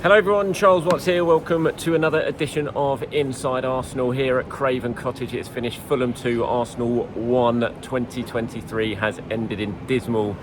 Hello everyone, Charles Watts here. Welcome to another edition of Inside Arsenal here at Craven Cottage. It's finished Fulham 2, Arsenal 1. 2023 has ended in dismal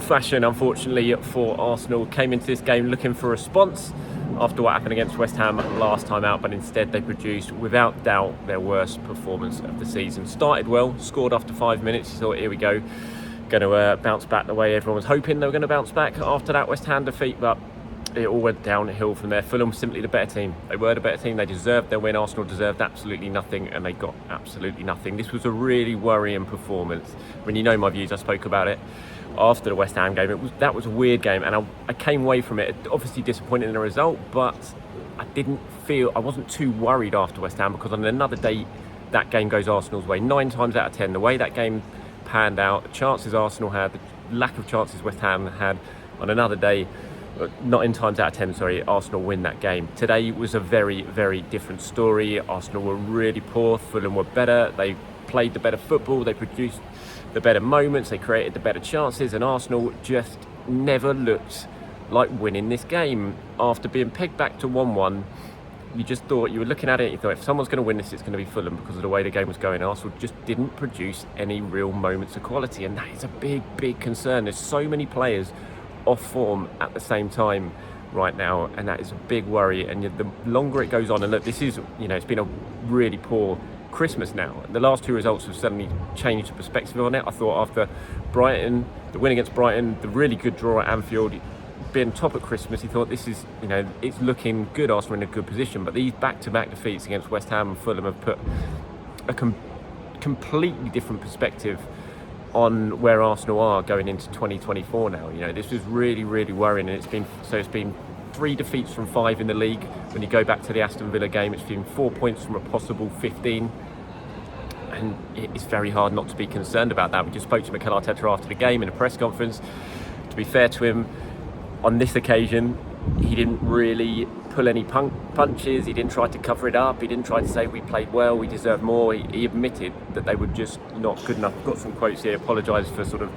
fashion, unfortunately, for Arsenal. Came into this game looking for a response after what happened against West Ham last time out, but instead they produced, without doubt, their worst performance of the season. Started well, scored after 5 minutes. You thought, here we go, going to bounce back the way everyone was hoping they were going to bounce back after that West Ham defeat, but it all went downhill from there. Fulham simply the better team. They were the better team. They deserved their win. Arsenal deserved absolutely nothing, and they got absolutely nothing. This was a really worrying performance. When you know my views, I spoke about it after the West Ham game. That was a weird game, and I came away from it obviously disappointed in the result, but I wasn't too worried after West Ham, because on another day that game goes Arsenal's way. 9 times out of 10, the way that game panned out, the chances Arsenal had, the lack of chances West Ham had, on another day, 9 times out of 10, Arsenal win that game. Today was a very, very different story. Arsenal were really poor. Fulham were better. They played the better football. They produced the better moments. They created the better chances. And Arsenal just never looked like winning this game. After being pegged back to 1-1, you just thought, you were looking at it, you thought, if someone's going to win this, it's going to be Fulham, because of the way the game was going. Arsenal just didn't produce any real moments of quality. And that is a big, big concern. There's so many players off form at the same time right now, and that is a big worry. And the longer it goes on, and look, this is, it's been a really poor Christmas now. The last 2 results have suddenly changed the perspective on it. I thought after Brighton, the win against Brighton, the really good draw at Anfield, being top at Christmas, he thought, this is, it's looking good, Arsenal in a good position. But these back-to-back defeats against West Ham and Fulham have put a completely different perspective on where Arsenal are going into 2024 now. This was really, really worrying, and it's been 3 defeats from 5 in the league. When you go back to the Aston Villa game, it's been 4 points from a possible 15, and it's very hard not to be concerned about that. We just spoke to Mikel Arteta after the game in a press conference. To be fair to him, on this occasion, he didn't really pull any punches. He didn't try to cover it up. He didn't try to say we played well, we deserve more. He admitted that they were just not good enough. I've got some quotes here. Apologised for sort of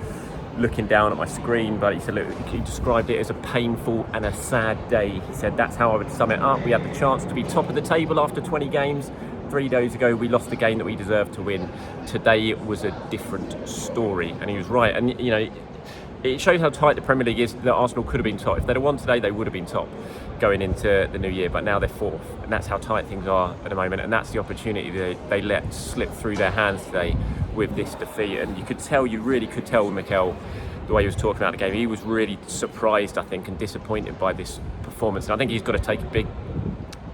looking down at my screen, but he said, look, he described it as a painful and a sad day. He said, that's how I would sum it up. We had the chance to be top of the table after 20 games. 3 days ago, we lost the game that we deserved to win. Today was a different story, and he was right. And it shows how tight the Premier League is, that Arsenal could have been top. If they'd have won today, they would have been top going into the new year, but now they're 4th, and that's how tight things are at the moment, and that's the opportunity they let slip through their hands today with this defeat. And you really could tell with Mikel, the way he was talking about the game, he was really surprised, I think, and disappointed by this performance. And I think he's got to take a big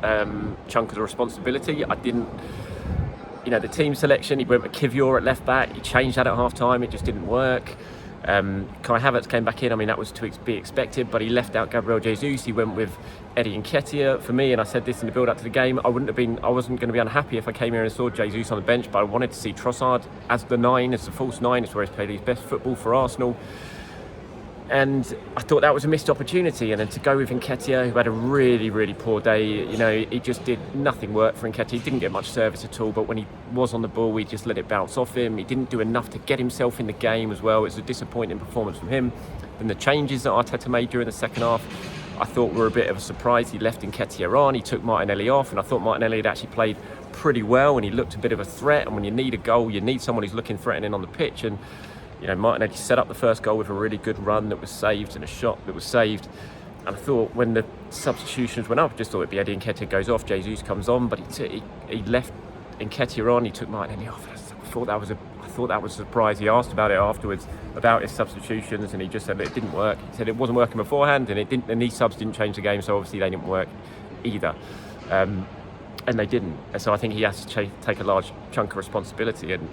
chunk of the responsibility. The team selection, he went with Kivior at left back, he changed that at half time, it just didn't work. Kai Havertz came back in. That was to be expected, but he left out Gabriel Jesus. He went with Eddie Nketiah. For me, and I said this in the build-up to the game, I wasn't going to be unhappy if I came here and saw Jesus on the bench, but I wanted to see Trossard as the 9, as the false 9. It's where he's played his best football for Arsenal. And I thought that was a missed opportunity. And then to go with Nketiah, who had a really, really poor day, he just did nothing work for Nketiah. He didn't get much service at all, but when he was on the ball, we just let it bounce off him. He didn't do enough to get himself in the game as well. It's a disappointing performance from him. And the changes that Arteta made during the second half, I thought were a bit of a surprise. He left Nketiah on, he took Martinelli off, and I thought Martinelli had actually played pretty well, and he looked a bit of a threat. And when you need a goal, you need someone who's looking threatening on the pitch. And Martinelli set up the first goal with a really good run that was saved, and a shot that was saved. And I thought when the substitutions went up, I just thought it'd be Eddie Nketiah goes off, Jesus comes on, but he left Nketiah on, he took Martinelli off. I thought that was a surprise. He asked about it afterwards, about his substitutions, and he just said it didn't work. He said it wasn't working beforehand, and these subs didn't change the game, so obviously they didn't work either. And they didn't. And so I think he has to take a large chunk of responsibility. And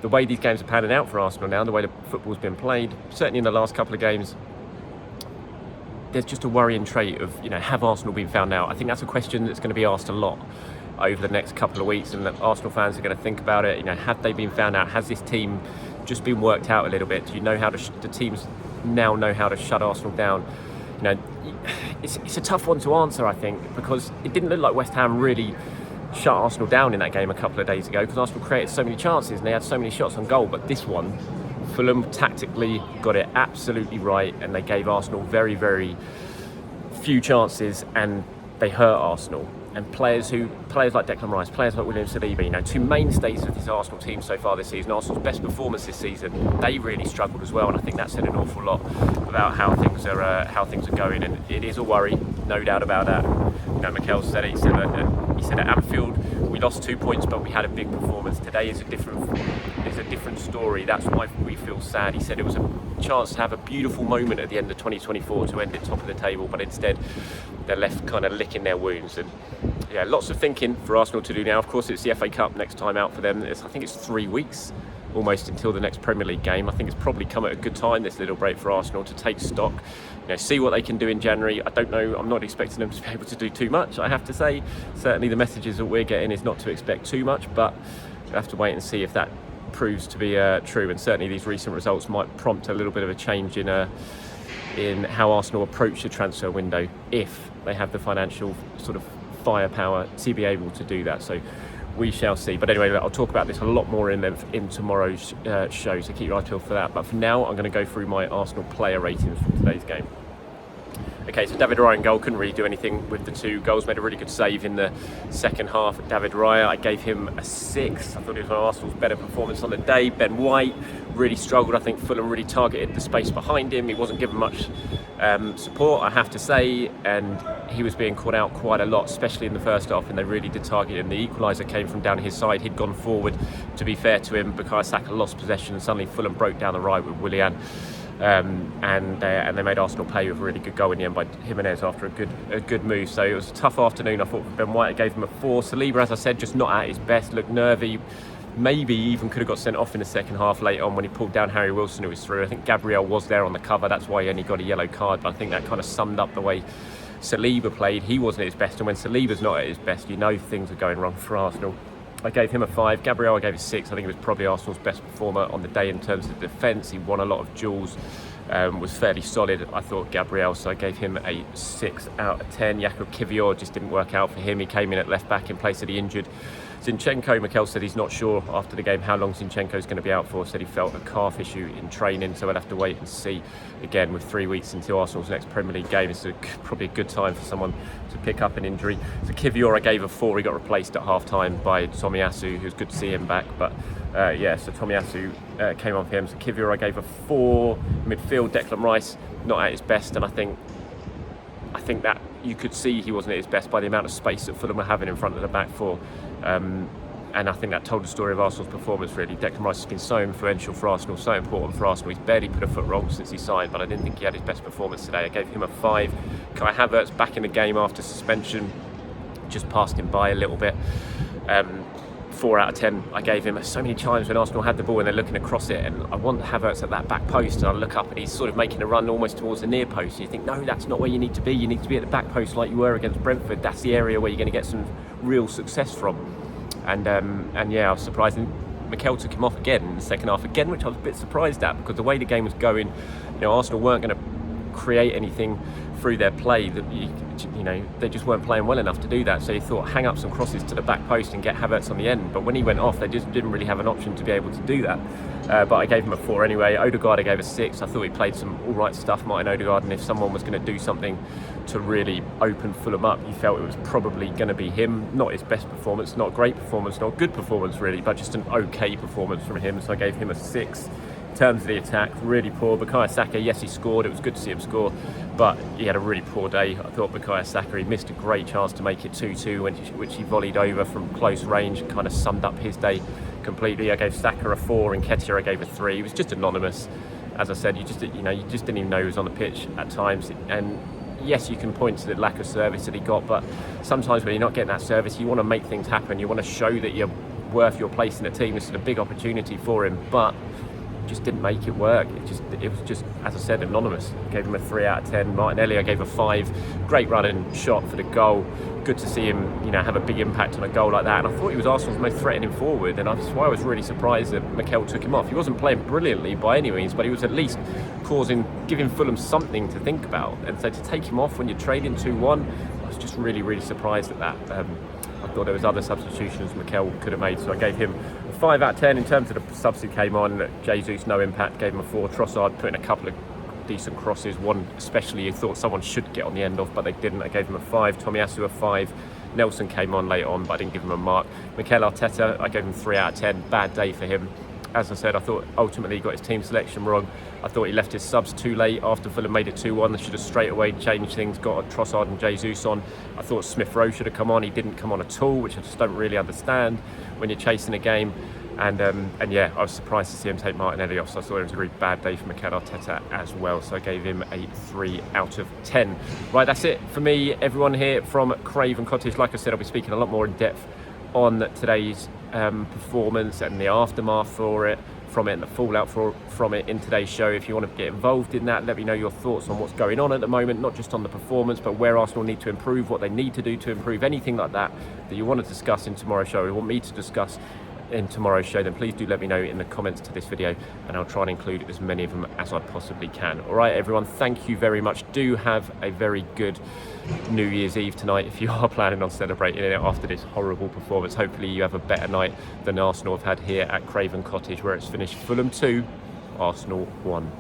the way these games are panning out for Arsenal now, the way the football's been played, certainly in the last couple of games, there's just a worrying trait of, have Arsenal been found out? I think that's a question that's going to be asked a lot over the next couple of weeks, and that Arsenal fans are going to think about it. Have they been found out? Has this team just been worked out a little bit? Do you know how the teams now know how to shut Arsenal down? It's a tough one to answer, I think, because it didn't look like West Ham really shut Arsenal down in that game a couple of days ago, because Arsenal created so many chances and they had so many shots on goal. But this one, Fulham tactically got it absolutely right, and they gave Arsenal very, very few chances and they hurt Arsenal. And players like Declan Rice, players like William Saliba, two mainstays of this Arsenal team so far this season, Arsenal's best performance this season, they really struggled as well. And I think that said an awful lot about how things are going. And it is a worry, no doubt about that. Mikel said it. He said at Anfield we lost 2 points, but we had a big performance. Today is a different story. That's why we feel sad. He said it was a chance to have a beautiful moment at the end of 2024 to end it top of the table, but instead they're left kind of licking their wounds. And yeah, lots of thinking for Arsenal to do now. Of course, it's the FA Cup next time out for them. I think it's 3 weeks almost until the next Premier League game. I think it's probably come at a good time, this little break for Arsenal, to take stock, see what they can do in January. I don't know, I'm not expecting them to be able to do too much, I have to say. Certainly the messages that we're getting is not to expect too much, but we'll have to wait and see if that proves to be true. And certainly these recent results might prompt a little bit of a change in how Arsenal approach the transfer window, if they have the financial sort of firepower to be able to do that. So we shall see. But anyway, I'll talk about this a lot more in tomorrow's show, so keep your eyes peeled for that. But for now, I'm going to go through my Arsenal player ratings from today's game. Okay, so David Raya in goal, couldn't really do anything with the 2 goals, made a really good save in the second half. David Raya, I gave him a 6. I thought it was one of Arsenal's better performance on the day. Ben White really struggled. I think Fulham really targeted the space behind him. He wasn't given much support, I have to say, and he was being caught out quite a lot, especially in the first half, and they really did target him. The equaliser came from down his side. He'd gone forward, to be fair to him. Nketiah and Saka lost possession, and suddenly Fulham broke down the right with Willian. And they made Arsenal pay with a really good goal in the end by Jimenez after a good move. So it was a tough afternoon, I thought, for Ben White. I gave him a 4. Saliba, as I said, just not at his best, looked nervy. Maybe even could have got sent off in the second half late on when he pulled down Harry Wilson, who was through. I think Gabriel was there on the cover, that's why he only got a yellow card. But I think that kind of summed up the way Saliba played. He wasn't at his best, and when Saliba's not at his best, things are going wrong for Arsenal. I gave him a 5. Gabriel, I gave a 6. I think he was probably Arsenal's best performer on the day in terms of defence. He won a lot of duels, was fairly solid, I thought, Gabriel, so I gave him a 6 out of 10. Nketiah just didn't work out for him. He came in at left back in place of the injured Zinchenko. Mikel said he's not sure after the game how long Zinchenko's going to be out for. Said he felt a calf issue in training, so we'll have to wait and see. Again, with 3 weeks until Arsenal's next Premier League game, it's probably a good time for someone to pick up an injury. So Nketiah, I gave a 4. He got replaced at half-time by Tomiyasu, who's good to see him back. But so Tomiyasu came on for him. So Nketiah, I gave a 4. Midfield, Declan Rice, not at his best, and I think that you could see he wasn't at his best by the amount of space that Fulham were having in front of the back four. And I think that told the story of Arsenal's performance, really. Declan Rice has been so influential for Arsenal, so important for Arsenal. He's barely put a foot wrong since he signed, but I didn't think he had his best performance today. I gave him a 5. Kai Havertz back in the game after suspension, just passed him by a little bit. 4 out of 10 I gave him. So many times when Arsenal had the ball and they're looking across it, and I want Havertz at that back post, and I look up and he's sort of making a run almost towards the near post, and you think, no, that's not where you need to be. You need to be at the back post like you were against Brentford. That's the area where you're going to get some real success from. And yeah, I was surprised. Mikel took him off again in the second half again, which I was a bit surprised at, because the way the game was going, Arsenal weren't going to create anything through their play. They just weren't playing well enough to do that. So he thought, hang up some crosses to the back post and get Havertz on the end. But when he went off, they just didn't really have an option to be able to do that. But I gave him a 4 anyway. Odegaard, I gave a 6. I thought he played some all right stuff, Martin Odegaard, and if someone was going to do something to really open Fulham up, you felt it was probably going to be him. Not his best performance, not a great performance, not a good performance really, but just an okay performance from him. So I gave him a 6. In terms of the attack, really poor. Nketiah and Saka, yes, he scored. It was good to see him score, but he had a really poor day. I thought Nketiah and Saka, he missed a great chance to make it 2-2, which he volleyed over from close range, and kind of summed up his day completely. I gave Saka a 4, and Nketiah I gave a 3. He was just anonymous. As I said, you just didn't even know he was on the pitch at times. And yes, you can point to the lack of service that he got, but sometimes when you're not getting that service, you want to make things happen. You want to show that you're worth your place in the team. This is a big opportunity for him, but just didn't make it work. It was just, as I said, anonymous. Gave him a 3 out of 10. Martinelli, I gave a 5. Great run and shot for the goal. Good to see him, have a big impact on a goal like that. And I thought he was Arsenal's most threatening forward, and that's why I was really surprised that Mikel took him off. He wasn't playing brilliantly by any means, but he was at least giving Fulham something to think about. And so to take him off when you're trailing 2-1, I was just really, really surprised at that. I thought there was other substitutions Mikel could have made, so I gave him a 5 out of 10. In terms of the subs who came on, Jesus, no impact, gave him a 4. Trossard put in a couple of decent crosses. One especially you thought someone should get on the end of, but they didn't. I gave him a 5. Tomiyasu a 5. Nelson came on late on, but I didn't give him a mark. Mikel Arteta, I gave him 3 out of 10. Bad day for him. As I said, I thought ultimately he got his team selection wrong. I thought he left his subs too late after Fulham made it 2-1. They should have straight away changed things, got Trossard and Jesus on. I thought Smith Rowe should have come on. He didn't come on at all, which I just don't really understand when you're chasing a game. And yeah, I was surprised to see him take Martinelli off, so I thought it was a really bad day for Mikel Arteta as well, so I gave him a 3 out of 10. Right, that's it for me, everyone here from Craven Cottage. Like I said, I'll be speaking a lot more in depth on today's performance and the aftermath from it and the fallout from it in today's show. If you want to get involved in that, let me know your thoughts on what's going on at the moment, not just on the performance, but where Arsenal need to improve, what they need to do to improve, anything like that you want to discuss in tomorrow's show, or want me to discuss in tomorrow's show, then please do let me know in the comments to this video, and I'll try and include as many of them as I possibly can. All right, everyone, thank you very much. Do have a very good New Year's Eve tonight if you are planning on celebrating it after this horrible performance. Hopefully you have a better night than Arsenal have had here at Craven Cottage, where it's finished Fulham 2, Arsenal 1.